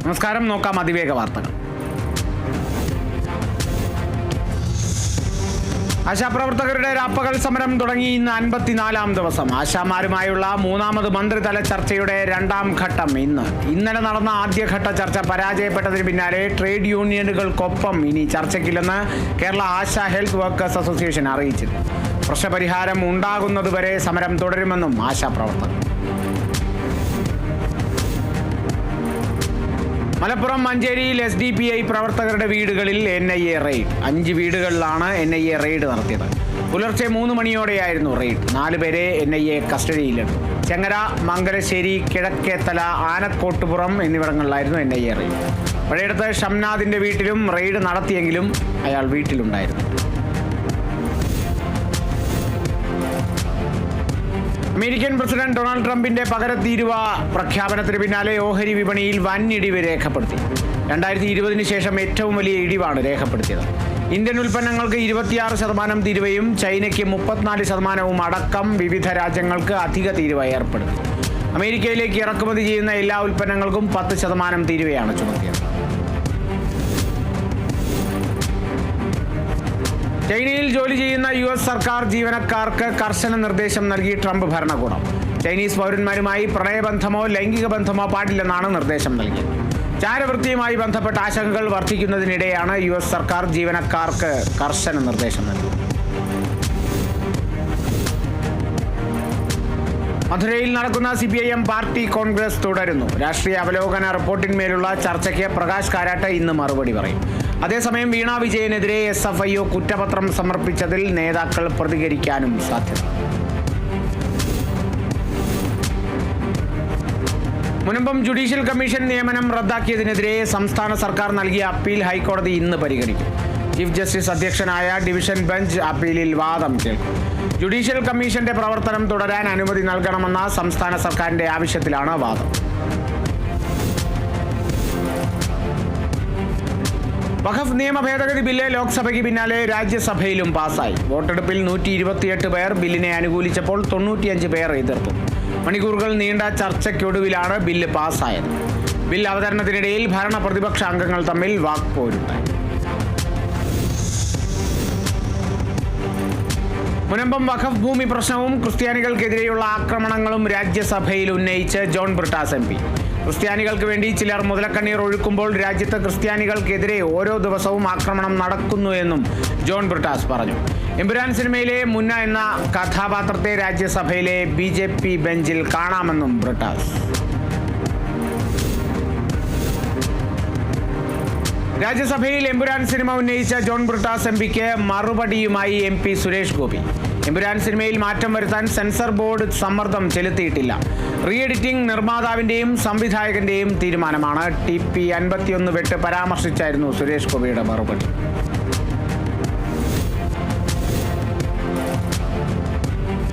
നമസ്കാരം. നോക്കാം അതിവേഗ വാർത്തകൾ. ആശാപ്രവർത്തകരുടെ രാപ്പകൽ സമരം തുടങ്ങി ഇന്ന് 54-ാം ദിവസം. ആശാമാരുമായുള്ള മൂന്നാമത് മന്ത്രിതല ചർച്ചയുടെ രണ്ടാം ഘട്ടം ഇന്നലെ നടന്ന ആദ്യഘട്ട ചർച്ച പരാജയപ്പെട്ടതിന് പിന്നാലെ ട്രേഡ് യൂണിയനുകൾക്കൊപ്പം ഇനി ചർച്ചയ്ക്കില്ലെന്ന് Kerala Asha health workers association അറിയിച്ചിരുന്നു. പ്രശ്നപരിഹാരം ഉണ്ടാകുന്നതുവരെ സമരം തുടരുമെന്നും ആശാപ്രവർത്തകർ. മലപ്പുറം മഞ്ചേരിയിൽ SDPI പ്രവർത്തകരുടെ വീടുകളിൽ NIA റെയ്ഡ്. 5 വീടുകളിലാണ് NIA റെയ്ഡ് നടത്തിയത്. പുലർച്ചെ 3 മണിയോടെയായിരുന്നു റെയ്ഡ്. 4 പേരെ NIA കസ്റ്റഡിയിലെടുത്തു. ചെങ്ങര, മംഗലശ്ശേരി, കിഴക്കേത്തല, ആനക്കോട്ടുപുറം എന്നിവിടങ്ങളിലായിരുന്നു NIA റെയ്ഡ്. പഴയടത്ത് ഷംനാദിന്റെ വീട്ടിലും റെയ്ഡ് നടത്തിയെങ്കിലും അയാൾ വീട്ടിലുണ്ടായിരുന്നു. അമേരിക്കൻ പ്രസിഡന്റ് ഡൊണാൾഡ് ട്രംപിന്റെ പകരത്തീരുവ പ്രഖ്യാപനത്തിന് പിന്നാലെ ഓഹരി വിപണിയിൽ വൻ ഇടിവ് രേഖപ്പെടുത്തി. 2020 ശേഷം ഏറ്റവും വലിയ ഇടിവാണ് രേഖപ്പെടുത്തിയത്. ഇന്ത്യൻ ഉൽപ്പന്നങ്ങൾക്ക് 26% തീരുവയും ചൈനയ്ക്ക് 34% അടക്കം വിവിധ രാജ്യങ്ങൾക്ക് അധിക തീരുവ ഏർപ്പെടുത്തി. അമേരിക്കയിലേക്ക് ഇറക്കുമതി ചെയ്യുന്ന എല്ലാ ഉൽപ്പന്നങ്ങൾക്കും 10% തീരുവയാണ് ചുമത്തിയത്. ചൈനയിൽ ജോലി ചെയ്യുന്ന US സർക്കാർ ജീവനക്കാർക്ക് കർശന നിർദ്ദേശം നൽകി ട്രംപ് ഭരണകൂടം. ചൈനീസ് പൗരന്മാരുമായി പ്രണയബന്ധമോ ലൈംഗിക ബന്ധമോ പാടില്ലെന്നാണ് നിർദ്ദേശം നൽകിയത്. ചാരവൃത്തിയുമായി ബന്ധപ്പെട്ട ആശങ്കകൾ വർദ്ധിക്കുന്നതിനിടെയാണ് US സർക്കാർ ജീവനക്കാർക്ക് കർശന നിർദ്ദേശം നൽകിയത്. മധുരയിൽ നടക്കുന്ന CPIM പാർട്ടി കോൺഗ്രസ് തുടരുന്നു. രാഷ്ട്രീയ അവലോകന റിപ്പോർട്ടിന്മേലുള്ള ചർച്ചയ്ക്ക് പ്രകാശ് കാരാട്ട് ഇന്ന് മറുപടി പറയും. അതേസമയം വീണ വിജയനെതിരെ SFIO കുറ്റപത്രം സമർപ്പിച്ചതിൽ നേതാക്കൾ പ്രതികരിക്കാനും സാധ്യത. മുനമ്പം ജുഡീഷ്യൽ കമ്മീഷൻ നിയമനം റദ്ദാക്കിയതിനെതിരെ സംസ്ഥാന സർക്കാർ നൽകിയ അപ്പീൽ ഹൈക്കോടതി ഇന്ന് പരിഗണിക്കും. ചീഫ് ജസ്റ്റിസ് അധ്യക്ഷനായ ഡിവിഷൻ ബെഞ്ച് അപ്പീലിൽ വാദം കേൾക്കും. ജുഡീഷ്യൽ കമ്മീഷന്റെ പ്രവർത്തനം തുടരാൻ അനുമതി നൽകണമെന്ന സംസ്ഥാന സർക്കാരിന്റെ ആവശ്യത്തിലാണ് വാദം. വഖഫ് നിയമ ഭേദഗതി ബില്ല് ലോക്സഭയ്ക്ക് പിന്നാലെ രാജ്യസഭയിലും പാസായി. വോട്ടെടുപ്പിൽ 128 പേർ ബില്ലിനെ അനുകൂലിച്ചപ്പോൾ 95 പേർ എതിർത്തു. മണിക്കൂറുകൾ നീണ്ട ചർച്ചയ്ക്കൊടുവിലാണ് ബില്ല് പാസായത്. ബിൽ അവതരണത്തിനിടയിൽ ഭരണ പ്രതിപക്ഷ അംഗങ്ങൾ തമ്മിൽ വാക്പോരുണ്ടായി. മുനമ്പം വഖഫ് ഭൂമി പ്രശ്നവും ക്രിസ്ത്യാനികൾക്കെതിരെയുള്ള ആക്രമണങ്ങളും രാജ്യസഭയിൽ ഉന്നയിച്ച് ജോൺ ബ്രിട്ടാസ് MP. ക്രിസ്ത്യാനികൾക്ക് വേണ്ടി ചിലർ മുതലക്കണ്ണീർ ഒഴുക്കുമ്പോൾ രാജ്യത്ത് ക്രിസ്ത്യാനികൾക്കെതിരെ ഓരോ ദിവസവും ആക്രമണം നടക്കുന്നു എന്നും ജോൺ ബ്രിട്ടാസ് പറഞ്ഞു. എമ്പുരാൻ സിനിമയിലെ മുന്ന എന്ന കഥാപാത്രത്തെ രാജ്യസഭയിലെ BJP ബെഞ്ചിൽ കാണാമെന്നും ബ്രിട്ടാസ്. രാജ്യസഭയിൽ എമ്പുരാൻ സിനിമ ഉന്നയിച്ച ജോൺ ബ്രിട്ടാസ് MPക്ക് മറുപടിയുമായി MP സുരേഷ് ഗോപി. എമ്പുരാൻ സിനിമയിൽ മാറ്റം വരുത്താൻ സെൻസർ ബോർഡ് സമ്മർദ്ദം ചെലുത്തിയിട്ടില്ല. റീ എഡിറ്റിംഗ് നിർമ്മാതാവിന്റെയും സംവിധായകന്റെയും തീരുമാനമാണ്. TP 51 വെട്ട് പരാമർശിച്ചായിരുന്നു സുരേഷ് ഗോപിയുടെ മറുപടി.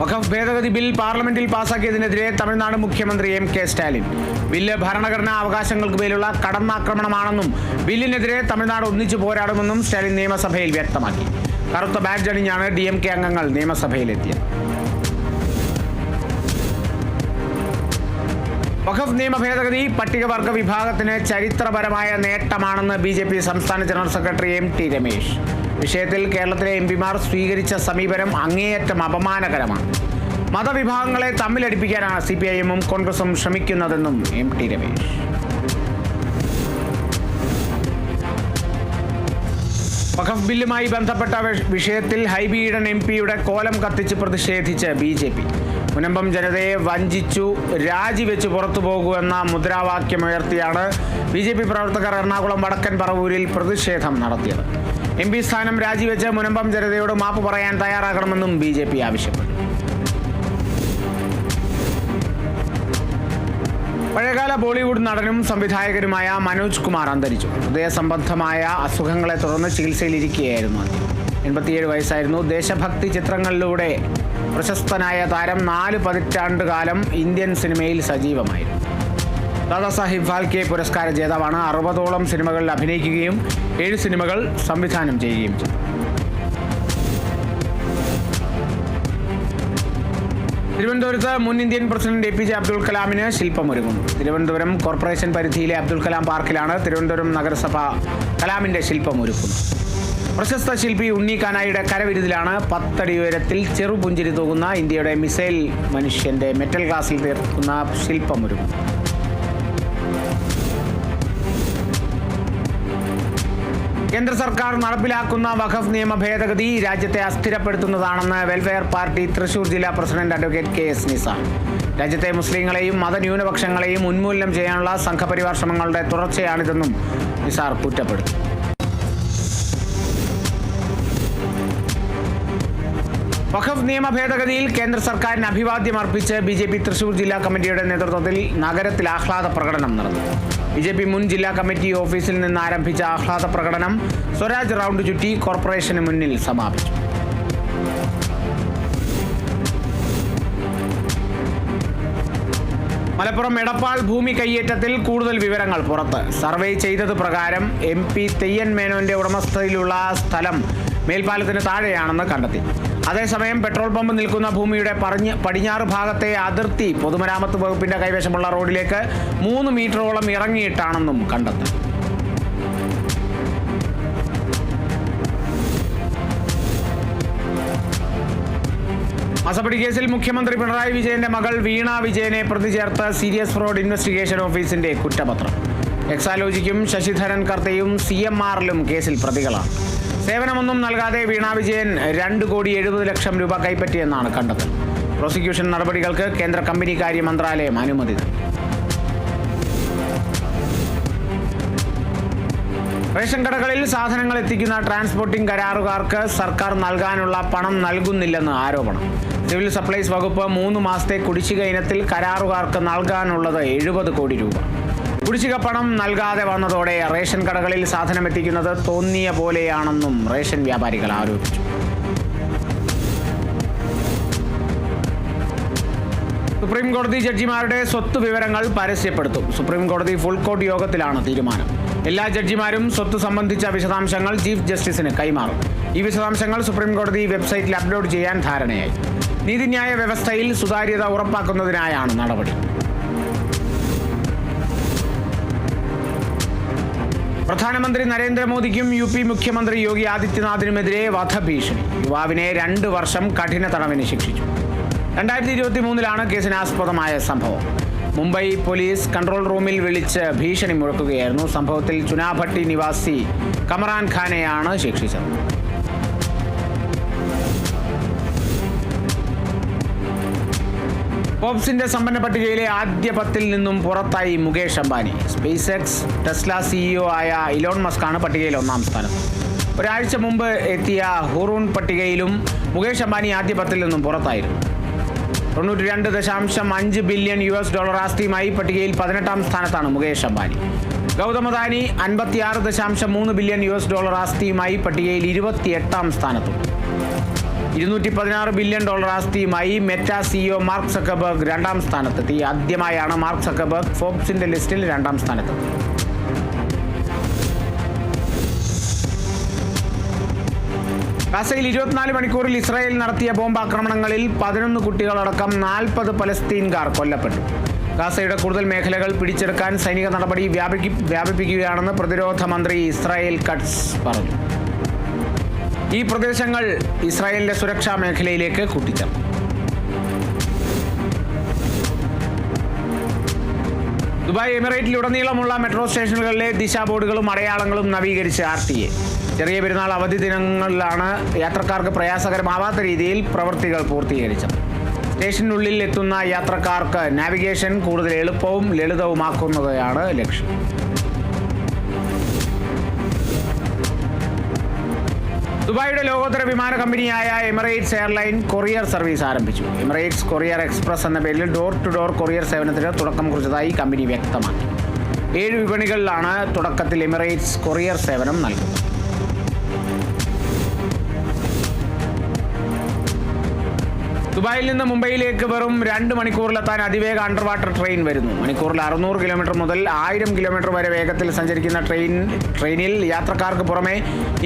വഖഫ് ഭേദഗതി ബിൽ പാർലമെന്റിൽ പാസാക്കിയതിനെതിരെ തമിഴ്നാട് മുഖ്യമന്ത്രി MK സ്റ്റാലിൻ. ബില്ല് ഭരണഘടനാ അവകാശങ്ങൾക്ക് മേലുള്ള കടന്നാക്രമണമാണെന്നും ബില്ലിനെതിരെ തമിഴ്നാട് ഒന്നിച്ചു പോരാടുമെന്നും സ്റ്റാലിൻ നിയമസഭയിൽ വ്യക്തമാക്കി. കറുത്ത ബാഡ്ജ് അണിഞ്ഞാണ് DMK അംഗങ്ങൾ നിയമസഭയിലെത്തിയത്. വഖഫ് നിയമ ഭേദഗതി പട്ടികവർഗ വിഭാഗത്തിന് ചരിത്രപരമായ നേട്ടമാണെന്ന് BJP സംസ്ഥാന ജനറൽ സെക്രട്ടറി MT രമേശ്. വിഷയത്തിൽ കേരളത്തിലെ MPമാർ സ്വീകരിച്ച സമീപനം അങ്ങേയറ്റം അപമാനകരമാണ്. മതവിഭാഗങ്ങളെ തമ്മിലടിപ്പിക്കാനാണ് CPIMും കോൺഗ്രസും ശ്രമിക്കുന്നതെന്നും MT രമേശ്. വഖഫ് ബില്ലുമായി ബന്ധപ്പെട്ട വിഷയത്തിൽ ഹൈബി ഈഡൻ MPയുടെ കോലം കത്തിച്ച് പ്രതിഷേധിച്ച് BJP. മുനമ്പം ജനതയെ വഞ്ചിച്ചു, രാജിവെച്ച് പുറത്തു പോകുമെന്ന മുദ്രാവാക്യമുയർത്തിയാണ് BJP പ്രവർത്തകർ എറണാകുളം വടക്കൻ പറവൂരിൽ പ്രതിഷേധം നടത്തിയത്. MP സ്ഥാനം രാജിവെച്ച് മുനമ്പം ജനതയോട് മാപ്പ് പറയാൻ തയ്യാറാകണമെന്നും BJP ആവശ്യപ്പെട്ടു. പഴയകാല ബോളിവുഡ് നടനും സംവിധായകനുമായ മനോജ് കുമാർ അന്തരിച്ചു. ഹൃദയസംബന്ധമായ അസുഖങ്ങളെ തുടർന്ന് ചികിത്സയിലിരിക്കുകയായിരുന്നു അദ്ദേഹം. 87 വയസ്സായിരുന്നു. ദേശഭക്തി ചിത്രങ്ങളിലൂടെ പ്രശസ്തനായ താരം 4 പതിറ്റാണ്ടുകാലം ഇന്ത്യൻ സിനിമയിൽ സജീവമായിരുന്നു. ദാദാസാഹിബ് ഫാൽക്കെ പുരസ്കാര ജേതാവാണ്. 60ഓളം സിനിമകളിൽ അഭിനയിക്കുകയും 7 സിനിമകൾ സംവിധാനം ചെയ്യുകയും ചെയ്തു. തിരുവനന്തപുരത്ത് മുൻ ഇന്ത്യൻ പ്രസിഡന്റ് APJ അബ്ദുൽ കലാമിന് ശില്പമൊരുങ്ങുന്നു. തിരുവനന്തപുരം കോർപ്പറേഷൻ പരിധിയിലെ അബ്ദുൽ കലാം പാർക്കിലാണ് തിരുവനന്തപുരം നഗരസഭ കലാമിന്റെ ശില്പമൊരുക്കുന്നത്. പ്രശസ്ത ശില്പി ഉണ്ണി കാനായിയുടെ കരവിരുതിലാണ് 10 അടി ഉയരത്തിൽ ചെറുപുഞ്ചിരി തൂകുന്ന ഇന്ത്യയുടെ മിസൈൽ മനുഷ്യന്റെ മെറ്റൽ ഗ്ലാസിൽ തീർക്കുന്ന ശില്പമൊരുങ്ങുന്നു. കേന്ദ്ര സർക്കാർ നടപ്പിലാക്കുന്ന വഖഫ് നിയമ ഭേദഗതി രാജ്യത്തെ അസ്ഥിരപ്പെടുത്തുന്നതാണെന്ന് വെൽഫെയർ പാർട്ടി തൃശൂർ ജില്ലാ പ്രസിഡന്റ് അഡ്വക്കേറ്റ് KS നിസാർ. രാജ്യത്തെ മുസ്ലിങ്ങളെയും മതന്യൂനപക്ഷങ്ങളെയും ഉന്മൂലനം ചെയ്യാനുള്ള സംഘപരിവാർ ശ്രമങ്ങളുടെ തുടർച്ചയാണിതെന്നും നിസാർ കുറ്റപ്പെടുത്തി. വഖഫ് നിയമ ഭേദഗതിയിൽ കേന്ദ്ര സർക്കാരിന് അഭിവാദ്യം അർപ്പിച്ച് BJP തൃശൂർ ജില്ലാ കമ്മിറ്റിയുടെ നേതൃത്വത്തിൽ നഗരത്തിൽ ആഹ്ലാദ പ്രകടനം നടന്നു. BJP മുൻ ജില്ലാ കമ്മിറ്റി ഓഫീസിൽ നിന്ന് ആരംഭിച്ച ആഹ്ലാദ പ്രകടനം സ്വരാജ് റൗണ്ട് ചുറ്റി കോർപ്പറേഷന് മുന്നിൽ സമാപിച്ചു. മലപ്പുറം എടപ്പാൾ ഭൂമി കയ്യേറ്റത്തിൽ കൂടുതൽ വിവരങ്ങൾ പുറത്ത്. സർവേ ചെയ്തത് പ്രകാരം MP തെയ്യൻ മേനോന്റെ ഉടമസ്ഥതയിലുള്ള സ്ഥലം മേൽപ്പാലത്തിന് താഴെയാണെന്ന് കണ്ടെത്തി. അതേസമയം പെട്രോൾ പമ്പ് നിൽക്കുന്ന ഭൂമിയുടെ പടിഞ്ഞാറ് ഭാഗത്തെ അതിർത്തി പൊതുമരാമത്ത് വകുപ്പിന്റെ കൈവശമുള്ള റോഡിലേക്ക് 3 മീറ്ററോളം ഇറങ്ങിയിട്ടാണെന്നും കണ്ടെത്തി. മസപ്പടി കേസിൽ മുഖ്യമന്ത്രി പിണറായി വിജയന്റെ മകൾ വീണ വിജയനെ പ്രതി ചേർത്ത് സീരിയസ് ഫ്രോഡ് ഇൻവെസ്റ്റിഗേഷൻ ഓഫീസിന്റെ കുറ്റപത്രം. എക്സാലോജിക്കും ശശിധരൻ കർത്തയും CMRലും കേസിൽ പ്രതികളാണ്. സേവനമൊന്നും നൽകാതെ വീണ വിജയൻ 2,70,00,000 രൂപ കൈപ്പറ്റിയെന്നാണ് കണ്ടെത്തൽ. പ്രോസിക്യൂഷൻ നടപടികൾക്ക് കേന്ദ്ര കമ്പനികാര്യ മന്ത്രാലയം അനുമതി നൽകി. റേഷൻ കടകളിൽ സാധനങ്ങൾ എത്തിക്കുന്ന ട്രാൻസ്പോർട്ടിംഗ് കരാറുകാർക്ക് സർക്കാർ നൽകാനുള്ള പണം നൽകുന്നില്ലെന്ന് ആരോപണം. സിവിൽ സപ്ലൈസ് വകുപ്പ് 3 മാസത്തെ കുടിശ്ശിക ഇനത്തിൽ കരാറുകാർക്ക് നൽകാനുള്ളത് 70 കോടി രൂപ. കുടിശ്ശിക പണം നൽകാതെ വന്നതോടെ റേഷൻ കടകളിൽ സാധനം എത്തിക്കുന്നത് തോന്നിയ പോലെയാണെന്നും റേഷൻ വ്യാപാരികൾ ആരോപിച്ചു. സുപ്രീം കോടതി ജഡ്ജിമാരുടെ സ്വത്ത് വിവരങ്ങൾ പരസ്യപ്പെടുത്തും. സുപ്രീം കോടതി ഫുൾ കോർട്ട് യോഗത്തിലാണ് തീരുമാനം. എല്ലാ ജഡ്ജിമാരും സ്വത്ത് സംബന്ധിച്ച വിശദാംശങ്ങൾ ചീഫ് ജസ്റ്റിസിന് കൈമാറും. ഈ വിശദാംശങ്ങൾ സുപ്രീം കോടതി വെബ്സൈറ്റിൽ അപ്ലോഡ് ചെയ്യാൻ ധാരണയായി. നീതിന്യായ വ്യവസ്ഥയിൽ സുതാര്യത ഉറപ്പാക്കുന്നതിനായാണ് നടപടി. പ്രധാനമന്ത്രി നരേന്ദ്രമോദിക്കും UP മുഖ്യമന്ത്രി യോഗി ആദിത്യനാഥിനുമെതിരെ വധഭീഷണി. യുവാവിനെ 2 വർഷം കഠിന തടവിന് ശിക്ഷിച്ചു. 2023 കേസിന് ആസ്പദമായ സംഭവം. മുംബൈ പോലീസ് കൺട്രോൾ റൂമിൽ വിളിച്ച് ഭീഷണി മുഴക്കുകയായിരുന്നു. സംഭവത്തിൽ ചുനാഭട്ടി നിവാസി കമറാൻ ഖാനെയാണ് ശിക്ഷിച്ചത്. ഫോബ്സിന്റെ സമ്പന്ന പട്ടികയിലെ ആദ്യ 10ൽ നിന്നും പുറത്തായി Mukesh Ambani. Space X Tesla CEO ആയ ഇലോൺ മസ്കാണ് പട്ടികയിൽ 1ാം സ്ഥാനത്ത്. ഒരാഴ്ച മുമ്പ് എത്തിയ ഹുറൂൺ പട്ടികയിലും മുകേഷ് അംബാനി ആദ്യ 10ൽ നിന്നും പുറത്തായിരുന്നു. $92.5 ബില്യൺ ആസ്തിയുമായി പട്ടികയിൽ 18ാം സ്ഥാനത്താണ് മുകേഷ് അംബാനി. ഗൗതം അദാനി $56.3 ബില്യൺ ആസ്തിയുമായി പട്ടികയിൽ 28ാം സ്ഥാനത്തും. $216 ബില്യൺ ആസ്തിയുമായി മെറ്റ CEO മാർക്ക് സക്കർബർഗ് 2ാം സ്ഥാനത്തെത്തി. ആദ്യമായാണ് മാർക്ക് സക്കർബർഗ് ഫോബ്സിന്റെ ലിസ്റ്റിൽ 2ാം സ്ഥാനത്തെത്തി. ഗസയിൽ 24 മണിക്കൂറിൽ ഇസ്രായേൽ നടത്തിയ ബോംബാക്രമണങ്ങളിൽ 11 കുട്ടികളടക്കം 40 പലസ്തീൻകാർ കൊല്ലപ്പെട്ടു. ഗസയുടെ കൂടുതൽ മേഖലകൾ പിടിച്ചെടുക്കാൻ സൈനിക നടപടി വ്യാപിപ്പിക്കുകയാണെന്ന് പ്രതിരോധ മന്ത്രി ഇസ്രായേൽ കട്സ് പറഞ്ഞു. ഈ പ്രദേശങ്ങൾ ഇസ്രായേലിന്റെ സുരക്ഷാ മേഖലയിലേക്ക് കൂട്ടിച്ചേർത്തു. ദുബായ് എമിറേറ്റിലുടനീളമുള്ള മെട്രോ സ്റ്റേഷനുകളിലെ ദിശാ ബോർഡുകളും അടയാളങ്ങളും നവീകരിച്ച് RTA. ചെറിയ പെരുന്നാൾ അവധി ദിനങ്ങളിലാണ് യാത്രക്കാർക്ക് പ്രയാസകരമാവാത്ത രീതിയിൽ പ്രവൃത്തികൾ പൂർത്തീകരിച്ചത്. സ്റ്റേഷനുള്ളിൽ എത്തുന്ന യാത്രക്കാർക്ക് നാവിഗേഷൻ കൂടുതൽ എളുപ്പവും ലളിതവുമാക്കുന്നതാണ് ലക്ഷ്യം. ദുബായിയുടെ ലോകോത്തര വിമാന കമ്പനിയായ എമിറേറ്റ്സ് എയർലൈൻ കൊറിയർ സർവീസ് ആരംഭിച്ചു. എമിറേറ്റ്സ് കൊറിയർ എക്സ്പ്രസ് എന്ന പേരിൽ ഡോർ ടു ഡോർ കൊറിയർ സേവനത്തിന് തുടക്കം കുറിച്ചതായി കമ്പനി വ്യക്തമാക്കി. 7 വിപണികളിലാണ് തുടക്കത്തിൽ എമിറേറ്റ്സ് കൊറിയർ സേവനം നൽകുന്നത്. ദുബായിൽ നിന്ന് മുംബൈയിലേക്ക് വെറും 2 മണിക്കൂറിലെത്താൻ അതിവേഗ അണ്ടർ വാട്ടർ ട്രെയിൻ വരുന്നു. മണിക്കൂറിൽ 600 കിലോമീറ്റർ മുതൽ 1000 കിലോമീറ്റർ വരെ വേഗത്തിൽ സഞ്ചരിക്കുന്ന ട്രെയിനിൽ യാത്രക്കാർക്ക് പുറമെ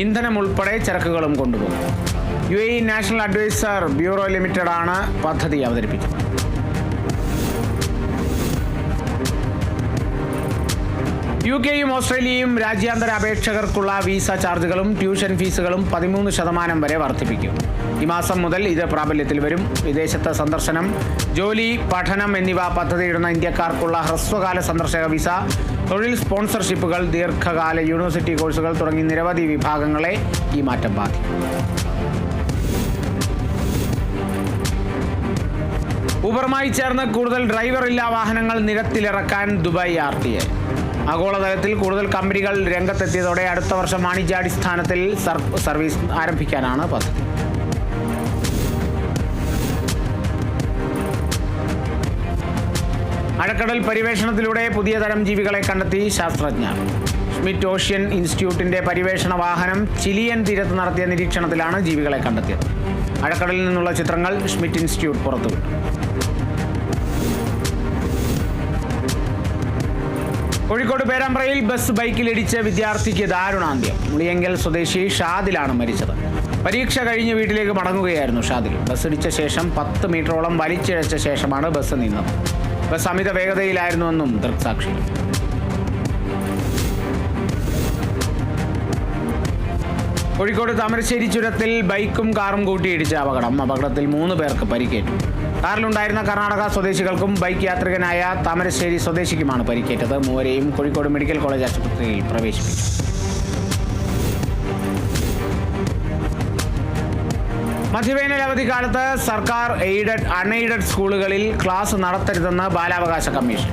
ഇന്ധനം ഉൾപ്പെടെ ചരക്കുകളും കൊണ്ടുപോകും. UAE national adviser bureau limited ആണ് പദ്ധതി അവതരിപ്പിച്ചത്. UK-യും ഓസ്ട്രേലിയയും രാജ്യാന്തര അപേക്ഷകർക്കുള്ള വിസ ചാർജുകളും ട്യൂഷൻ ഫീസുകളും 13% വരെ വർദ്ധിപ്പിക്കും. ഈ മാസം മുതൽ ഇത് പ്രാബല്യത്തിൽ വരും. വിദേശത്ത് സന്ദർശനം, ജോലി, പഠനം എന്നിവ പദ്ധതിയിടുന്ന ഇന്ത്യക്കാർക്കുള്ള ഹ്രസ്വകാല സന്ദർശക വിസ, തൊഴിൽ സ്പോൺസർഷിപ്പുകൾ, ദീർഘകാല യൂണിവേഴ്സിറ്റി കോഴ്സുകൾ തുടങ്ങി നിരവധി വിഭാഗങ്ങളെ ഈ മാറ്റം ബാധിക്കും. ഊബറുമായി ചേർന്ന് കൂടുതൽ ഡ്രൈവറില്ലാ വാഹനങ്ങൾ നിരത്തിലിറക്കാൻ ദുബായ് RTA. ആഗോളതലത്തിൽ കൂടുതൽ കമ്പനികൾ രംഗത്തെത്തിയതോടെ അടുത്ത വർഷം വാണിജ്യാടിസ്ഥാനത്തിൽ സർവീസ് ആരംഭിക്കാനാണ് പദ്ധതി. ആഴക്കടൽ പര്യവേഷണത്തിലൂടെ പുതിയ തരം ജീവികളെ കണ്ടെത്തി ശാസ്ത്രജ്ഞർ. സ്മിത്ത് ഓഷ്യൻ ഇൻസ്റ്റിറ്റ്യൂട്ടിന്റെ പര്യവേഷണ വാഹനം ചിലിയൻ തീരത്ത് നടത്തിയ നിരീക്ഷണത്തിലാണ് ജീവികളെ കണ്ടെത്തിയത്. ആഴക്കടലിൽ നിന്നുള്ള ചിത്രങ്ങൾ സ്മിത്ത് ഇൻസ്റ്റിറ്റ്യൂട്ട് പുറത്തുവിട്ടു. കോഴിക്കോട് പേരാമ്പ്രയിൽ ബസ് ബൈക്കിലിടിച്ച് വിദ്യാർത്ഥിക്ക് ദാരുണാന്ത്യം. മുളിയങ്കൽ സ്വദേശി ഷാദിലാണ് മരിച്ചത്. പരീക്ഷ കഴിഞ്ഞ് വീട്ടിലേക്ക് മടങ്ങുകയായിരുന്നു ഷാദിൽ. ബസ് ഇടിച്ച ശേഷം 10 മീറ്ററോളം വലിച്ചിഴച്ച ശേഷമാണ് ബസ് നിന്നത്. ബസ് അമിത വേഗതയിലായിരുന്നുവെന്നും ദൃക്സാക്ഷികൾ. കോഴിക്കോട് താമരശ്ശേരി ചുരത്തിൽ ബൈക്കും കാറും കൂട്ടിയിടിച്ച അപകടത്തിൽ 3 പേർക്ക് പരിക്കേറ്റു. കാറിലുണ്ടായിരുന്ന കർണാടക സ്വദേശികൾക്കും ബൈക്ക് യാത്രികനായ താമരശ്ശേരി സ്വദേശിക്കുമാണ് പരിക്കേറ്റത്. മൂവരെയും കോഴിക്കോട് മെഡിക്കൽ കോളേജ് ആശുപത്രിയിൽ പ്രവേശിപ്പിച്ചു. മധ്യവേനൽ അവധിക്കാലത്ത് സർക്കാർ എയ്ഡഡ്, അൺഎയ്ഡഡ് സ്കൂളുകളിൽ ക്ലാസ് നടത്തരുതെന്ന് ബാലാവകാശ commission.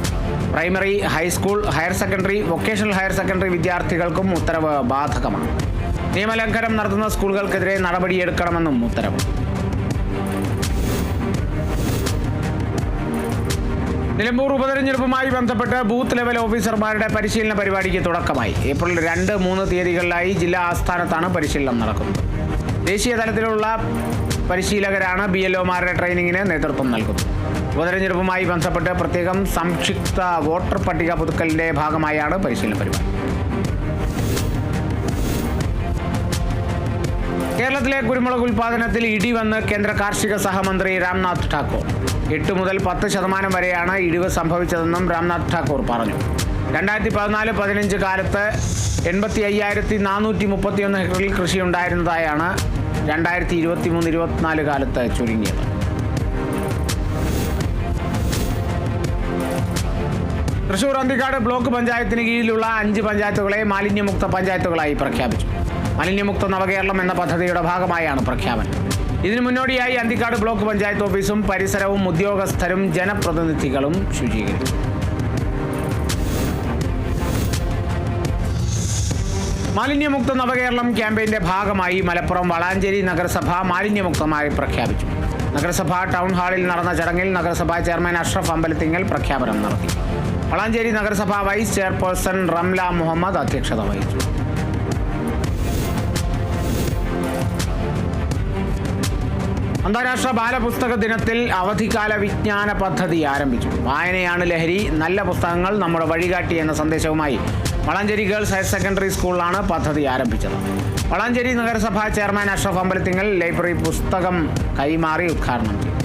Primary, high school, higher secondary, vocational higher secondary വിദ്യാർത്ഥികൾക്കും ഉത്തരവ് ബാധകമാണ്. നിയമലംഘനം നടത്തുന്ന സ്കൂളുകൾക്കെതിരെ നടപടിയെടുക്കണമെന്നും ഉത്തരവ്. നിലമ്പൂർ ഉപതെരഞ്ഞെടുപ്പുമായി ബന്ധപ്പെട്ട് ബൂത്ത് ലെവൽ ഓഫീസർമാരുടെ പരിശീലന പരിപാടിക്ക് തുടക്കമായി. ഏപ്രിൽ 2, 3 തീയതികളിലായി ജില്ലാ ആസ്ഥാനത്താണ് പരിശീലനം നടക്കുന്നത്. ദേശീയ തലത്തിലുള്ള പരിശീലകരാണ് BLOമാരുടെ ട്രെയിനിങ്ങിന് നേതൃത്വം നൽകുന്നത്. ഉപതെരഞ്ഞെടുപ്പുമായി ബന്ധപ്പെട്ട് പ്രത്യേകം സംക്ഷിപ്ത വോട്ടർ പട്ടിക പുതുക്കലിന്റെ ഭാഗമായാണ് പരിശീലന പരിപാടി. കേരളത്തിലെ കുരുമുളക് ഉൽപ്പാദനത്തിൽ ഇടി വന്ന് കേന്ദ്ര കാർഷിക സഹമന്ത്രി രാംനാഥ് ഠാക്കൂർ. 8 മുതൽ 10% വരെയാണ് ഇടിവ് സംഭവിച്ചതെന്നും രാംനാഥ് ഠാക്കൂർ പറഞ്ഞു. 2014-15 കാലത്ത് 85,431 ഹെക്ടറിൽ കൃഷിയുണ്ടായിരുന്നതായാണ് 2023-24 കാലത്ത് ചുരുങ്ങിയത്. തൃശൂർ അന്തിക്കാട് ബ്ലോക്ക് പഞ്ചായത്തിന് കീഴിലുള്ള 5 പഞ്ചായത്തുകളെ മാലിന്യമുക്ത പഞ്ചായത്തുകളായി പ്രഖ്യാപിച്ചു. മാലിന്യമുക്ത നവകേരളം എന്ന പദ്ധതിയുടെ ഭാഗമായാണ് പ്രഖ്യാപനം. ഇതിനു മുന്നോടിയായി അന്തിക്കാട് ബ്ലോക്ക് പഞ്ചായത്ത് ഓഫീസും പരിസരവും ഉദ്യോഗസ്ഥരും ജനപ്രതിനിധികളും ശുചീകരിച്ചു. മാലിന്യമുക്ത നവകേരളം ക്യാമ്പയിന്റെ ഭാഗമായി മലപ്പുറം വളാഞ്ചേരി നഗരസഭ മാലിന്യമുക്തമായി പ്രഖ്യാപിച്ചു. നഗരസഭ ടൗൺ ഹാളിൽ നടന്ന ചടങ്ങിൽ നഗരസഭാ ചെയർമാൻ അഷ്റഫ് അമ്പലത്തിങ്ങൽ പ്രഖ്യാപനം നടത്തി. വളാഞ്ചേരി നഗരസഭ വൈസ് ചെയർപേഴ്സൺ റംല മുഹമ്മദ് അധ്യക്ഷത വഹിച്ചു. അന്താരാഷ്ട്ര ബാലപുസ്തക ദിനത്തിൽ അവധിക്കാല വിജ്ഞാന പദ്ധതി ആരംഭിച്ചു. വായനയാണ് ലഹരി, നല്ല പുസ്തകങ്ങൾ നമ്മുടെ വഴികാട്ടി എന്ന സന്ദേശവുമായി വളാഞ്ചേരി ഗേൾസ് ഹയർ സെക്കൻഡറി സ്കൂളിലാണ് പദ്ധതി ആരംഭിച്ചത്. വളാഞ്ചേരി നഗരസഭാ ചെയർമാൻ അഷ്റഫ് അമ്പലത്തിങ്ങൽ ലൈബ്രറി പുസ്തകം കൈമാറി ഉദ്ഘാടനം ചെയ്തു.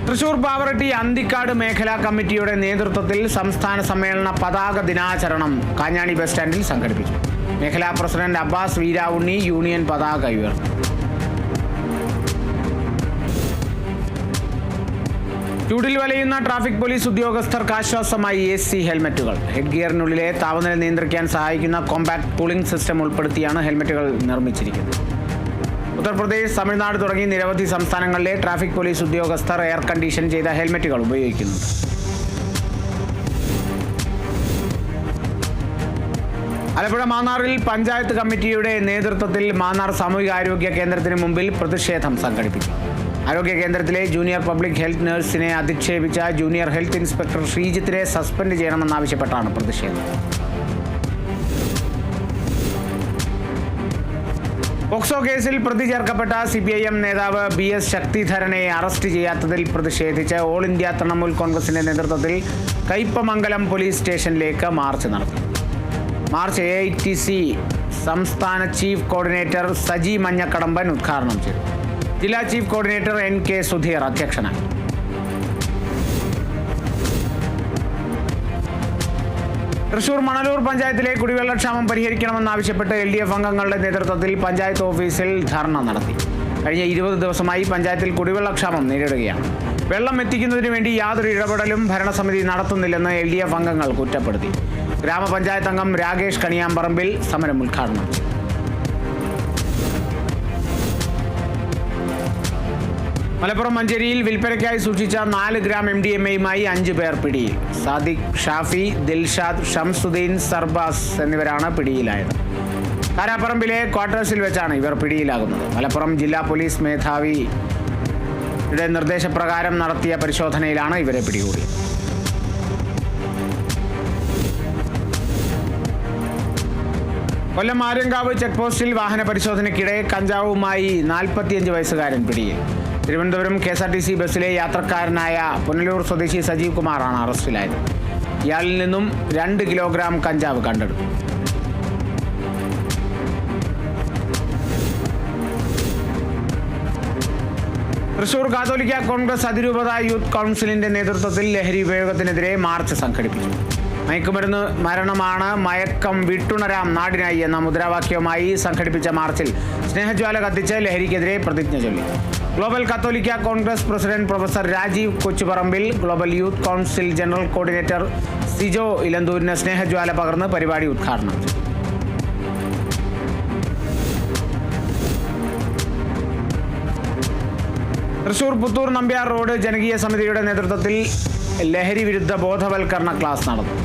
തൃശൂർ പാവറട്ടി അന്തിക്കാട് മേഖലാ കമ്മിറ്റിയുടെ നേതൃത്വത്തിൽ സംസ്ഥാന സമ്മേളന പതാക ദിനാചരണം കാഞ്ഞാണി ബസ് സ്റ്റാൻഡിൽ സംഘടിപ്പിച്ചു. മേഖലാ പ്രസിഡന്റ് അബ്ബാസ് വീരാവുണ്ണി യൂണിയൻ പതാക ഉയർത്തി. ചൂടിൽ വലയുന്ന ട്രാഫിക് പോലീസ് ഉദ്യോഗസ്ഥർക്ക് ആശ്വാസമായി AC ഹെൽമറ്റുകൾ. ഹെഡ് ഗിയറിനുള്ളിലെ താപനില നിയന്ത്രിക്കാൻ സഹായിക്കുന്ന കോമ്പാക്ട് കൂളിംഗ് സിസ്റ്റം ഉൾപ്പെടുത്തിയാണ് ഹെൽമറ്റുകൾ നിർമ്മിച്ചിരിക്കുന്നത്. ഉത്തർപ്രദേശ്, തമിഴ്നാട് തുടങ്ങി നിരവധി സംസ്ഥാനങ്ങളിലെ ട്രാഫിക് പോലീസ് ഉദ്യോഗസ്ഥർ എയർ കണ്ടീഷൻ ചെയ്ത ഹെൽമറ്റുകൾ ഉപയോഗിക്കുന്നുണ്ട്. ആലപ്പുഴ മാന്നാറിൽ പഞ്ചായത്ത് കമ്മിറ്റിയുടെ നേതൃത്വത്തിൽ മാന്നാർ സാമൂഹികാരോഗ്യ കേന്ദ്രത്തിന് മുമ്പിൽ പ്രതിഷേധം സംഘടിപ്പിച്ചു. ആരോഗ്യ കേന്ദ്രത്തിലെ ജൂനിയർ പബ്ലിക് ഹെൽത്ത് നഴ്സിനെ അധിക്ഷേപിച്ച ജൂനിയർ ഹെൽത്ത് ഇൻസ്പെക്ടർ ശ്രീജിത്തിനെ സസ്പെൻഡ് ചെയ്യണമെന്നാവശ്യപ്പെട്ടാണ് പ്രതിഷേധം. പോക്സോ കേസിൽ പ്രതി ചേർക്കപ്പെട്ട CPIM നേതാവ് BS ശക്തിധരനെ അറസ്റ്റ് ചെയ്യാത്തതിൽ പ്രതിഷേധിച്ച് ഓൾ ഇന്ത്യ തൃണമൂൽ കോൺഗ്രസിന്റെ നേതൃത്വത്തിൽ കയ്പമംഗലം പോലീസ് സ്റ്റേഷനിലേക്ക് മാർച്ച് നടത്തി. മാർച്ച് AITC സംസ്ഥാന ചീഫ് കോർഡിനേറ്റർ സജി മഞ്ഞക്കടമ്പൻ ഉദ്ഘാടനം ചെയ്തു. ജില്ലാ ചീഫ് കോർഡിനേറ്റർ NK സുധീർ അധ്യക്ഷനായി. തൃശൂർ മണലൂർ പഞ്ചായത്തിലെ കുടിവെള്ളക്ഷാമം പരിഹരിക്കണമെന്നാവശ്യപ്പെട്ട് LDF അംഗങ്ങളുടെ നേതൃത്വത്തിൽ പഞ്ചായത്ത് ഓഫീസിൽ ധർണ നടത്തി. കഴിഞ്ഞ 20 ദിവസമായി പഞ്ചായത്തിൽ കുടിവെള്ളക്ഷാമം നേരിടുകയാണ്. വെള്ളം എത്തിക്കുന്നതിന് വേണ്ടി യാതൊരു ഇടപെടലും ഭരണസമിതി നടത്തുന്നില്ലെന്ന് LDF അംഗങ്ങൾ കുറ്റപ്പെടുത്തി. ഗ്രാമപഞ്ചായത്ത് അംഗം രാകേഷ് കണിയാമ്പറമ്പിൽ സമരം ഉദ്ഘാടനം ചെയ്തു. മലപ്പുറം മഞ്ചേരിയിൽ വിൽപ്പനയ്ക്കായി സൂക്ഷിച്ച 4 ഗ്രാം MDMA-യുമായി 5 പേർ പിടിയിൽ. സാദിഖ്, ഷാഫി, ദിൽഷാദ്, ഷംസുദ്ദീൻ, സർബാസ് എന്നിവരാണ് പിടിയിലായത്. കാരാപ്പറമ്പിലെ ക്വാർട്ടേഴ്സിൽ വെച്ചാണ് ഇവർ പിടിയിലാകുന്നത്. മലപ്പുറം ജില്ലാ പോലീസ് മേധാവിയുടെ നിർദ്ദേശപ്രകാരം നടത്തിയ പരിശോധനയിലാണ് ഇവരെ പിടികൂടിയത്. കൊല്ലം ആര്യങ്കാവ് ചെക്ക് പോസ്റ്റിൽ വാഹന പരിശോധനയ്ക്കിടെ കഞ്ചാവുമായി 45 വയസ്സുകാരൻ പിടിയിൽ. തിരുവനന്തപുരം KSRTC ബസ്സിലെ യാത്രക്കാരനായ പുനലൂർ സ്വദേശി സജീവ് കുമാറാണ് അറസ്റ്റിലായത്. ഇയാളിൽ നിന്നും 2 കിലോഗ്രാം കഞ്ചാവ് കണ്ടെടുത്തു. തൃശൂർ കാത്തോലിക്ക കോൺഗ്രസ് അതിരൂപത യൂത്ത് കൗൺസിലിന്റെ നേതൃത്വത്തിൽ ലഹരി ഉപയോഗത്തിനെതിരെ മാർച്ച് സംഘടിപ്പിച്ചു. മയക്കുമരുന്ന് മരണമാണ്, മയക്കം വിട്ടുണരാം നാടിനായി എന്ന മുദ്രാവാക്യവുമായി സംഘടിപ്പിച്ച മാർച്ചിൽ സ്നേഹജ്വാല കത്തിച്ച് ലഹരിക്കെതിരെ പ്രതിജ്ഞ ചൊല്ലി. ഗ്ലോബൽ കത്തോലിക്ക കോൺഗ്രസ് പ്രസിഡന്റ് പ്രൊഫസർ രാജീവ് കൊച്ചുപറമ്പിൽ, global youth council general coordinator Sijo ഇലന്തൂരിന് സ്നേഹജ്വാല പകർന്ന് പരിപാടി ഉദ്ഘാടനം ചെയ്തു. തൃശൂർ പുത്തൂർ നമ്പ്യാർ റോഡ് ജനകീയ സമിതിയുടെ നേതൃത്വത്തിൽ ലഹരി വിരുദ്ധ ബോധവൽക്കരണ ക്ലാസ് നടന്നു.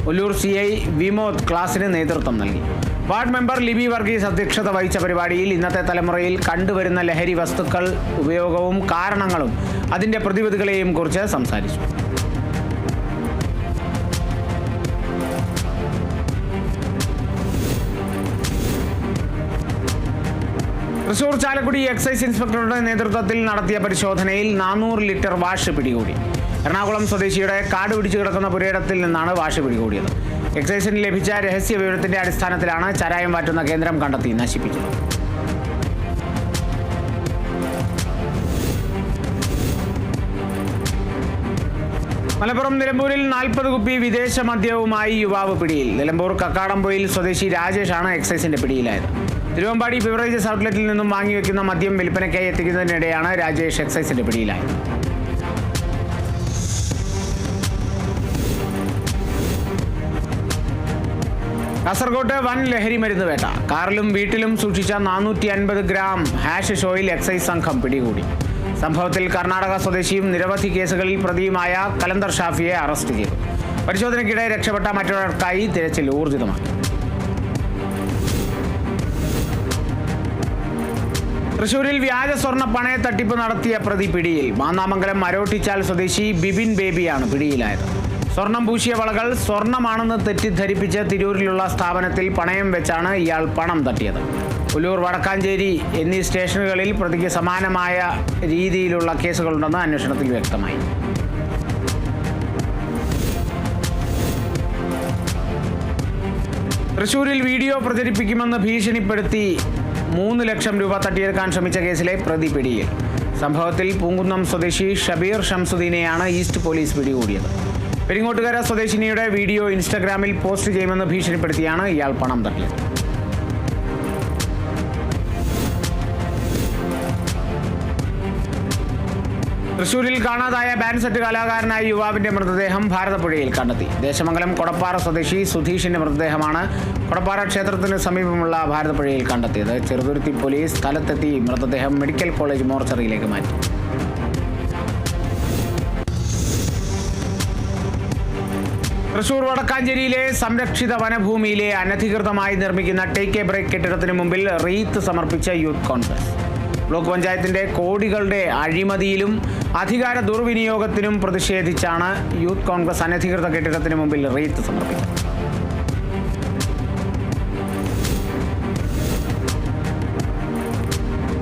ഒല്ലൂർ CI വിമോദ് ക്ലാസിന് നേതൃത്വം നൽകി. വാർഡ് മെമ്പർ ലിബി വർഗീസ് അധ്യക്ഷത വഹിച്ച പരിപാടിയിൽ ഇന്നത്തെ തലമുറയിൽ കണ്ടുവരുന്ന ലഹരി വസ്തുക്കൾ ഉപയോഗവും കാരണങ്ങളും അതിൻ്റെ പ്രതിവിധികളെയും കുറിച്ച് സംസാരിച്ചു. തൃശൂർ ചാലക്കുടി എക്സൈസ് ഇൻസ്പെക്ടറുടെ നേതൃത്വത്തിൽ നടത്തിയ പരിശോധനയിൽ 400 ലിറ്റർ വാഷ് പിടികൂടി. എറണാകുളം സ്വദേശിയുടെ കാട് പിടിച്ചു കിടക്കുന്ന പുരയിടത്തിൽ നിന്നാണ് വാഷ് പിടികൂടിയത്. എക്സൈസിന് ലഭിച്ച രഹസ്യ വിവരത്തിന്റെ അടിസ്ഥാനത്തിലാണ് ചാരായം വാറ്റുന്ന കേന്ദ്രം കണ്ടെത്തി നശിപ്പിച്ചത്. മലപ്പുറം നിലമ്പൂരിൽ 40 കുപ്പി വിദേശ മദ്യവുമായി യുവാവ് പിടിയിൽ. നിലമ്പൂർ കക്കാടംപൊയിൽ സ്വദേശി രാജേഷാണ് എക്സൈസിന്റെ പിടിയിലായത്. തിരുവമ്പാടി ബിവറേജസ് ഔട്ട്ലെറ്റിൽ നിന്നും വാങ്ങിവെക്കുന്ന മദ്യം വിൽപ്പനയ്ക്കായി എത്തിക്കുന്നതിനിടെയാണ് രാജേഷ് എക്സൈസിന്റെ പിടിയിലായത്. കാസർഗോഡ് വൻ ലഹരി മരുന്ന് വേട്ട. കാറിലും വീട്ടിലും സൂക്ഷിച്ച 450 ഗ്രാം ഹാഷിഷ് ഓയിൽ എക്സൈസ് സംഘം പിടികൂടി. സംഭവത്തിൽ കർണാടക സ്വദേശിയും നിരവധി കേസുകളിൽ പ്രതിയുമായ കലന്തർ ഷാഫിയെ അറസ്റ്റ് ചെയ്തു. പരിശോധനയ്ക്കിടെ രക്ഷപ്പെട്ട മറ്റൊരാൾക്കായി തിരച്ചിൽ ഊർജിതമാക്കി. തൃശൂരിൽ വ്യാജ സ്വർണ്ണ പണയ തട്ടിപ്പ് നടത്തിയ പ്രതി പിടിയിൽ. മാന്നാമംഗലം മരോട്ടിച്ചാൽ സ്വദേശി ബിബിൻ ബേബിയാണ് പിടിയിലായത്. സ്വർണം പൂശിയ വളകൾ സ്വർണമാണെന്ന് തെറ്റിദ്ധരിപ്പിച്ച് തിരൂരിലുള്ള സ്ഥാപനത്തിൽ പണയം വെച്ചാണ് ഇയാൾ പണം തട്ടിയത്. ഉലൂർ, വടക്കാഞ്ചേരി എന്നീ സ്റ്റേഷനുകളിൽ പ്രതിക്ക് സമാനമായ രീതിയിലുള്ള കേസുകളുണ്ടെന്ന് അന്വേഷണത്തിൽ വ്യക്തമായി. തൃശൂരിൽ വീഡിയോ പ്രചരിപ്പിക്കുമെന്ന് ഭീഷണിപ്പെടുത്തി 3 ലക്ഷം രൂപ തട്ടിയെടുക്കാൻ ശ്രമിച്ച കേസിലെ പ്രതി പിടിയിൽ. സംഭവത്തിൽ പൂങ്കുന്നം സ്വദേശി ഷബീർ ഷംസുദ്ദീനെയാണ് ഈസ്റ്റ് പോലീസ് പിടികൂടിയത്. പെരിങ്ങോട്ടുകര സ്വദേശിനിയുടെ വീഡിയോ ഇൻസ്റ്റഗ്രാമിൽ പോസ്റ്റ് ചെയ്യുമെന്ന് ഭീഷണിപ്പെടുത്തിയാണ് ഇയാൾ പണം തട്ടിയത്. തൃശൂരിൽ കാണാതായ ബാൻഡ് സെറ്റ് കലാകാരനായ യുവാവിന്റെ മൃതദേഹം ഭാരതപ്പുഴയിൽ കണ്ടെത്തി. ദേശമംഗലം കൊടപ്പാറ സ്വദേശി സുധീഷിന്റെ മൃതദേഹമാണ് കൊടപ്പാറ ക്ഷേത്രത്തിന് സമീപമുള്ള ഭാരതപ്പുഴയിൽ കണ്ടെത്തിയത്. ചെറുതുരുത്തി പോലീസ് സ്ഥലത്തെത്തി മൃതദേഹം മെഡിക്കൽ കോളേജ് മോർച്ചറിയിലേക്ക് മാറ്റി. തൃശൂർ വടക്കാഞ്ചേരിയിലെ സംരക്ഷിത വനഭൂമിയിലെ അനധികൃതമായി നിർമ്മിക്കുന്ന ടേക്ക് എ ബ്രേക്ക് കെട്ടിടത്തിന് മുമ്പിൽ റീത്ത് സമർപ്പിച്ച യൂത്ത് കോൺഗ്രസ്. ബ്ലോക്ക് പഞ്ചായത്തിന്റെ കോടികളുടെ അഴിമതിയിലും അധികാര ദുർവിനിയോഗത്തിനും പ്രതിഷേധിച്ചാണ് യൂത്ത് കോൺഗ്രസ് അനധികൃത കെട്ടിടത്തിന് മുമ്പിൽ റീത്ത് സമർപ്പിച്ചത്.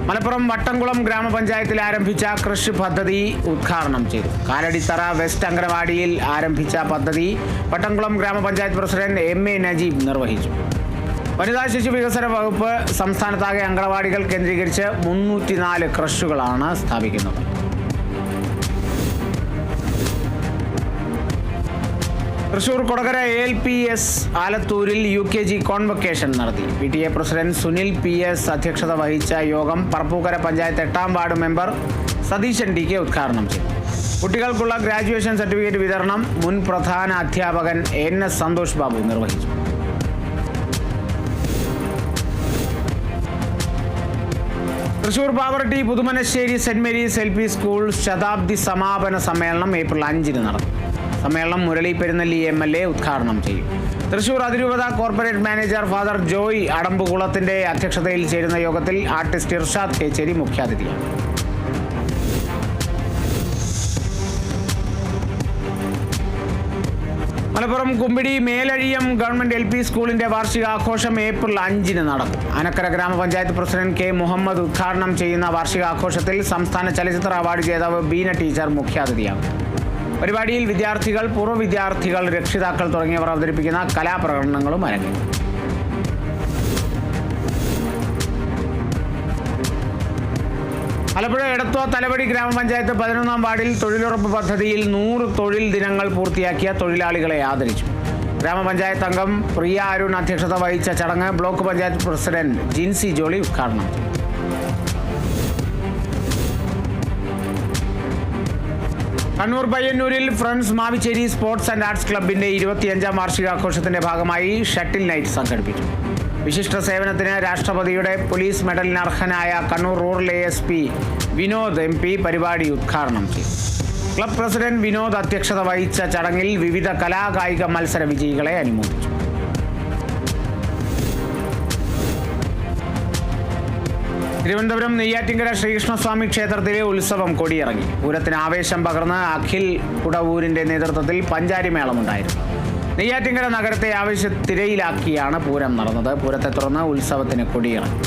മലപ്പുറം വട്ടംകുളം ഗ്രാമപഞ്ചായത്തിൽ ആരംഭിച്ച കൃഷി പദ്ധതി ഉദ്ഘാടനം ചെയ്തു. കാലടിത്തറ വെസ്റ്റ് അംഗനവാടിയിൽ ആരംഭിച്ച പദ്ധതി വട്ടംകുളം ഗ്രാമപഞ്ചായത്ത് പ്രസിഡന്റ് MA നജീബ് നിർവഹിച്ചു. വനിതാ ശിശു വികസന വകുപ്പ് സംസ്ഥാനത്താകെ അങ്കണവാടികൾ കേന്ദ്രീകരിച്ച് 304 ക്രഷുകളാണ് സ്ഥാപിക്കുന്നത്. തൃശൂർ കൊടകര ALPS ആലത്തൂരിൽ UKG കോൺവൊക്കേഷൻ നടത്തി. PTA പ്രസിഡന്റ് സുനിൽ PS അധ്യക്ഷത വഹിച്ച യോഗം പറപ്പൂക്കര പഞ്ചായത്ത് 8ാം വാർഡ് മെമ്പർ സതീശൻ DK ഉദ്ഘാടനം ചെയ്തു. കുട്ടികൾക്കുള്ള ഗ്രാജുവേഷൻ സർട്ടിഫിക്കറ്റ് വിതരണം മുൻ പ്രധാന അധ്യാപകൻ NS സന്തോഷ് ബാബു നിർവഹിച്ചു. Thrissur Pavaratti Puthumanassery saint Mary's LP school ശതാബ്ദി സമാപന സമ്മേളനം ഏപ്രിൽ 5 നടന്നു. സമ്മേളനം മുരളി പെരുന്നെല്ലി MLA ഉദ്ഘാടനം ചെയ്യും. തൃശൂർ അതിരൂപത കോർപ്പറേറ്റ് മാനേജർ ഫാദർ ജോയ് അടമ്പുകുളത്തിന്റെ അധ്യക്ഷതയിൽ ചേരുന്ന യോഗത്തിൽ ആർട്ടിസ്റ്റ് ഇർഷാദ് കേച്ചേരി മുഖ്യാതിഥിയാണ്. മലപ്പുറം കുമ്പിടി മേലഴിയം ഗവൺമെന്റ് LP സ്കൂളിന്റെ വാർഷികാഘോഷം ഏപ്രിൽ 5 നടക്കും. അനക്കര ഗ്രാമപഞ്ചായത്ത് പ്രസിഡന്റ് K മുഹമ്മദ് ഉദ്ഘാടനം ചെയ്യുന്ന വാർഷികാഘോഷത്തിൽ സംസ്ഥാന ചലച്ചിത്ര അവാർഡ് ജേതാവ് ബീന ടീച്ചർ മുഖ്യാതിഥിയാകും. പരിപാടിയിൽ വിദ്യാർത്ഥികൾ, പൂർവ്വ വിദ്യാർത്ഥികൾ, രക്ഷിതാക്കൾ തുടങ്ങിയവർ അവതരിപ്പിക്കുന്ന കലാപ്രകടനങ്ങളും അരങ്ങേറും. ആലപ്പുഴ എടത്വ തലവടി ഗ്രാമപഞ്ചായത്ത് 11ാം വാർഡിൽ തൊഴിലുറപ്പ് പദ്ധതിയിൽ 100 തൊഴിൽ ദിനങ്ങൾ പൂർത്തിയാക്കിയ തൊഴിലാളികളെ ആദരിച്ചു. ഗ്രാമപഞ്ചായത്ത് അംഗം പ്രിയ അരുൺ അധ്യക്ഷത വഹിച്ച ചടങ്ങ് ബ്ലോക്ക് പഞ്ചായത്ത് പ്രസിഡന്റ് ജിൻസി ജോളി ഉദ്ഘാടനം ചെയ്തു. കണ്ണൂർ പയ്യന്നൂരിൽ friends Mavichery sports and arts ക്ലബിന്റെ 25ാം വാർഷികാഘോഷത്തിന്റെ ഭാഗമായി ഷട്ടിൽ നൈറ്റ് സംഘടിപ്പിച്ചു. വിശിഷ്ട സേവനത്തിന് രാഷ്ട്രപതിയുടെ പോലീസ് മെഡലിന് അർഹനായ Kannur rural ASP Vinod MP പരിപാടി ഉദ്ഘാടനം ചെയ്തു. ക്ലബ് പ്രസിഡന്റ് വിനോദ് അധ്യക്ഷത വഹിച്ച ചടങ്ങിൽ വിവിധ കലാകായിക മത്സര വിജയികളെ അനുമോദിച്ചു. തിരുവനന്തപുരം നെയ്യാറ്റിൻകര ശ്രീകൃഷ്ണസ്വാമി ക്ഷേത്രത്തിലെ ഉത്സവം കൊടിയിറങ്ങി. പൂരത്തിന് ആവേശം പകർന്ന് അഖിൽ കുടവൂരിന്റെ നേതൃത്വത്തിൽ പഞ്ചാരിമേളമുണ്ടായിരുന്നു. നെയ്യാറ്റിൻകര നഗരത്തെ ആവേശത്തിരയിലാക്കിയാണ് പൂരം നടന്നത്. പൂരത്തെ തുടർന്ന് ഉത്സവത്തിന് കൊടിയിറങ്ങി.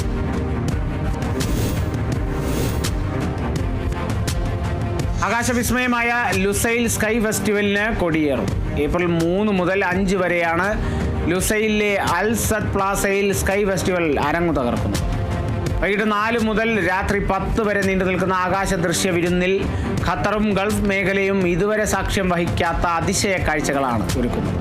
ആകാശവിസ്മയമായ ലുസൈൽ സ്കൈ ഫെസ്റ്റിവലിന് കൊടിയേറും. ഏപ്രിൽ 3 മുതൽ 5 വരെയാണ് ലുസൈലിലെ അൽ സദ് പ്ലാസയിൽ സ്കൈ ഫെസ്റ്റിവൽ അരങ്ങു തകർക്കുന്നത്. വൈകിട്ട് 4 മുതൽ രാത്രി 10 വരെ നീണ്ടു നിൽക്കുന്ന ആകാശ ദൃശ്യ വിരുന്നിൽ ഖത്തറും ഗൾഫ് മേഖലയും ഇതുവരെ സാക്ഷ്യം വഹിക്കാത്ത അതിശയ കാഴ്ചകളാണ് ഒരുക്കുന്നത്.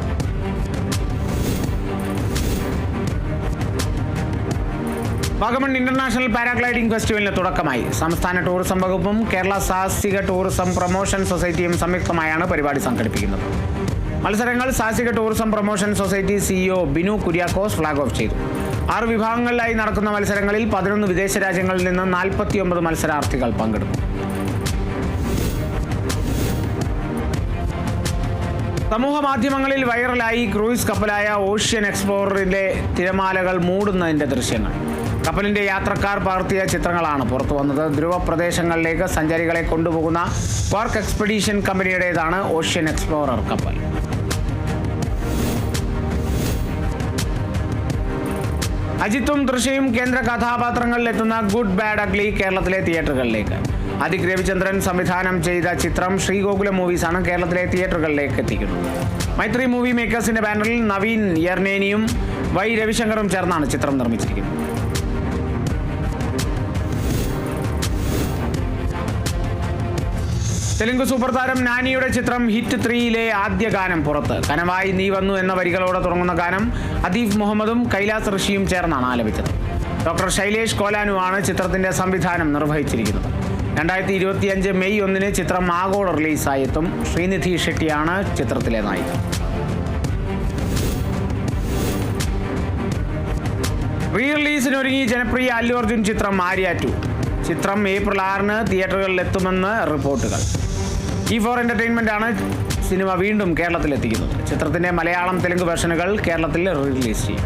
വാഗമൺ ഇന്റർനാഷണൽ പാരാഗ്ലൈഡിംഗ് ഫെസ്റ്റിവലിന് തുടക്കമായി. സംസ്ഥാന ടൂറിസം വകുപ്പും കേരള സാഹസിക ടൂറിസം പ്രൊമോഷൻ സൊസൈറ്റിയും സംയുക്തമായാണ് പരിപാടി സംഘടിപ്പിക്കുന്നത്. മത്സരങ്ങൾ സാഹസിക tourism promotion society CEO Binu Kuriakose flag off ചെയ്തു. 6 വിഭാഗങ്ങളിലായി നടക്കുന്ന മത്സരങ്ങളിൽ 11 വിദേശ രാജ്യങ്ങളിൽ നിന്ന് 49 മത്സരാർത്ഥികൾ പങ്കെടുക്കും. സമൂഹ മാധ്യമങ്ങളിൽ വൈറലായി ക്രൂയിസ് കപ്പലായ ഓഷ്യൻ എക്സ്പ്ലോററിന്റെ തിരമാലകൾ മൂടുന്നതിന്റെ ദൃശ്യങ്ങൾ. കപ്പലിന്റെ യാത്രക്കാർ പകർത്തിയ ചിത്രങ്ങളാണ് പുറത്തു വന്നത്. ധ്രുവ പ്രദേശങ്ങളിലേക്ക് സഞ്ചാരികളെ കൊണ്ടുപോകുന്ന ക്വാർക്ക് എക്സ്പെഡീഷൻ കമ്പനിയുടേതാണ് ഓഷ്യൻ എക്സ്പ്ലോറർ കപ്പൽ. അജിത്തും തൃഷയും കേന്ദ്ര കഥാപാത്രങ്ങളിലെത്തുന്ന ഗുഡ് ബാഡ് അഗ്ലി കേരളത്തിലെ തിയേറ്ററുകളിലേക്ക്. അതിക് രവിചന്ദ്രൻ സംവിധാനം ചെയ്ത ചിത്രം ശ്രീഗോകുലം മൂവീസാണ് കേരളത്തിലെ തിയേറ്ററുകളിലേക്ക് എത്തിക്കുന്നത്. മൈത്രി മൂവി മേക്കേഴ്സിന്റെ ബാനറിൽ നവീൻ യർനേനിയും Y രവിശങ്കറും ചേർന്നാണ് ചിത്രം നിർമ്മിച്ചിരിക്കുന്നത്. തെലുങ്ക് സൂപ്പർ താരം നാനിയുടെ ചിത്രം ഹിറ്റ് 3യിലെ ആദ്യ ഗാനം പുറത്ത്. കനവായി നീ വന്നു എന്ന വരികളോടെ തുടങ്ങുന്ന ഗാനം അദീഫ് മുഹമ്മദും കൈലാസ് ഋഷിയും ചേർന്നാണ് ആലപിച്ചത്. ഡോക്ടർ ശൈലേഷ് കോലാനുവാണ് ചിത്രത്തിന്റെ സംവിധാനം നിർവഹിച്ചിരിക്കുന്നത്. 2025 മെയ് 1 ചിത്രം ആഗോള റിലീസായി എത്തും. ശ്രീനിധി ഷെട്ടിയാണ് ചിത്രത്തിലെ നായിക. റീ റിലീസിനൊരുങ്ങി ജനപ്രിയ അല്ലു അർജുൻ ചിത്രം ആര്യ 2. ചിത്രം ഏപ്രിൽ 6 തിയേറ്ററുകളിൽ എത്തുമെന്ന് റിപ്പോർട്ടുകൾ. E4 എന്റർടൈൻമെന്റ് ആണ് സിനിമ വീണ്ടും കേരളത്തിലെത്തിക്കുന്നത്. ചിത്രത്തിന്റെ മലയാളം, തെലുങ്ക് വെർഷനുകൾ കേരളത്തിൽ റിലീസ് ചെയ്യും.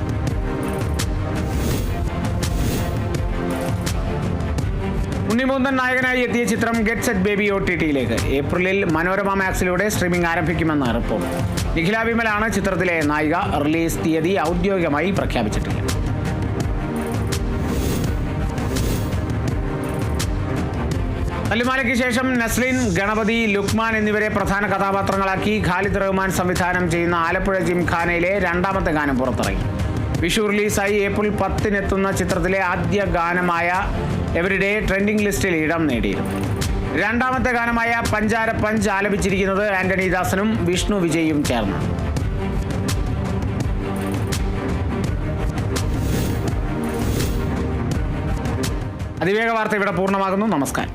ഉണ്ണിമൂന്തൻ നായകനായി എത്തിയ ചിത്രം ഗെറ്റ് സെറ്റ് ബേബി OTTയിലേക്ക്. ഏപ്രിലിൽ മനോരമ മാക്സിലൂടെ സ്ട്രീമിംഗ് ആരംഭിക്കുമെന്ന് റിപ്പോർട്ട്. നിഖില വിമലാണ് ചിത്രത്തിലെ നായിക. റിലീസ് തീയതി ഔദ്യോഗികമായി പ്രഖ്യാപിച്ചിട്ടില്ല. തല്ലുമാലയ്ക്ക് ശേഷം നസ്ലിൻ, ഗണപതി, ലുക്മാൻ എന്നിവരെ പ്രധാന കഥാപാത്രങ്ങളാക്കി ഖാലിദ് റഹ്മാൻ സംവിധാനം ചെയ്യുന്ന ആലപ്പുഴ ജിംഖാനയിലെ 2ാമത്തെ ഗാനം പുറത്തിറങ്ങി. വിഷു റിലീസായി ഏപ്രിൽ 10-നെത്തുന്ന ചിത്രത്തിലെ ആദ്യ ഗാനമായ എവരിഡേ ട്രെൻഡിംഗ് ലിസ്റ്റിൽ ഇടം നേടിയിരുന്നു. രണ്ടാമത്തെ ഗാനമായ പഞ്ചാര പഞ്ച് ആലപിച്ചിരിക്കുന്നത് ആന്റണി ദാസനും വിഷ്ണു വിജയും ചേർന്ന്. അതിവേഗ വാർത്ത ഇവിടെ പൂർണ്ണമാകുന്നു. നമസ്കാരം.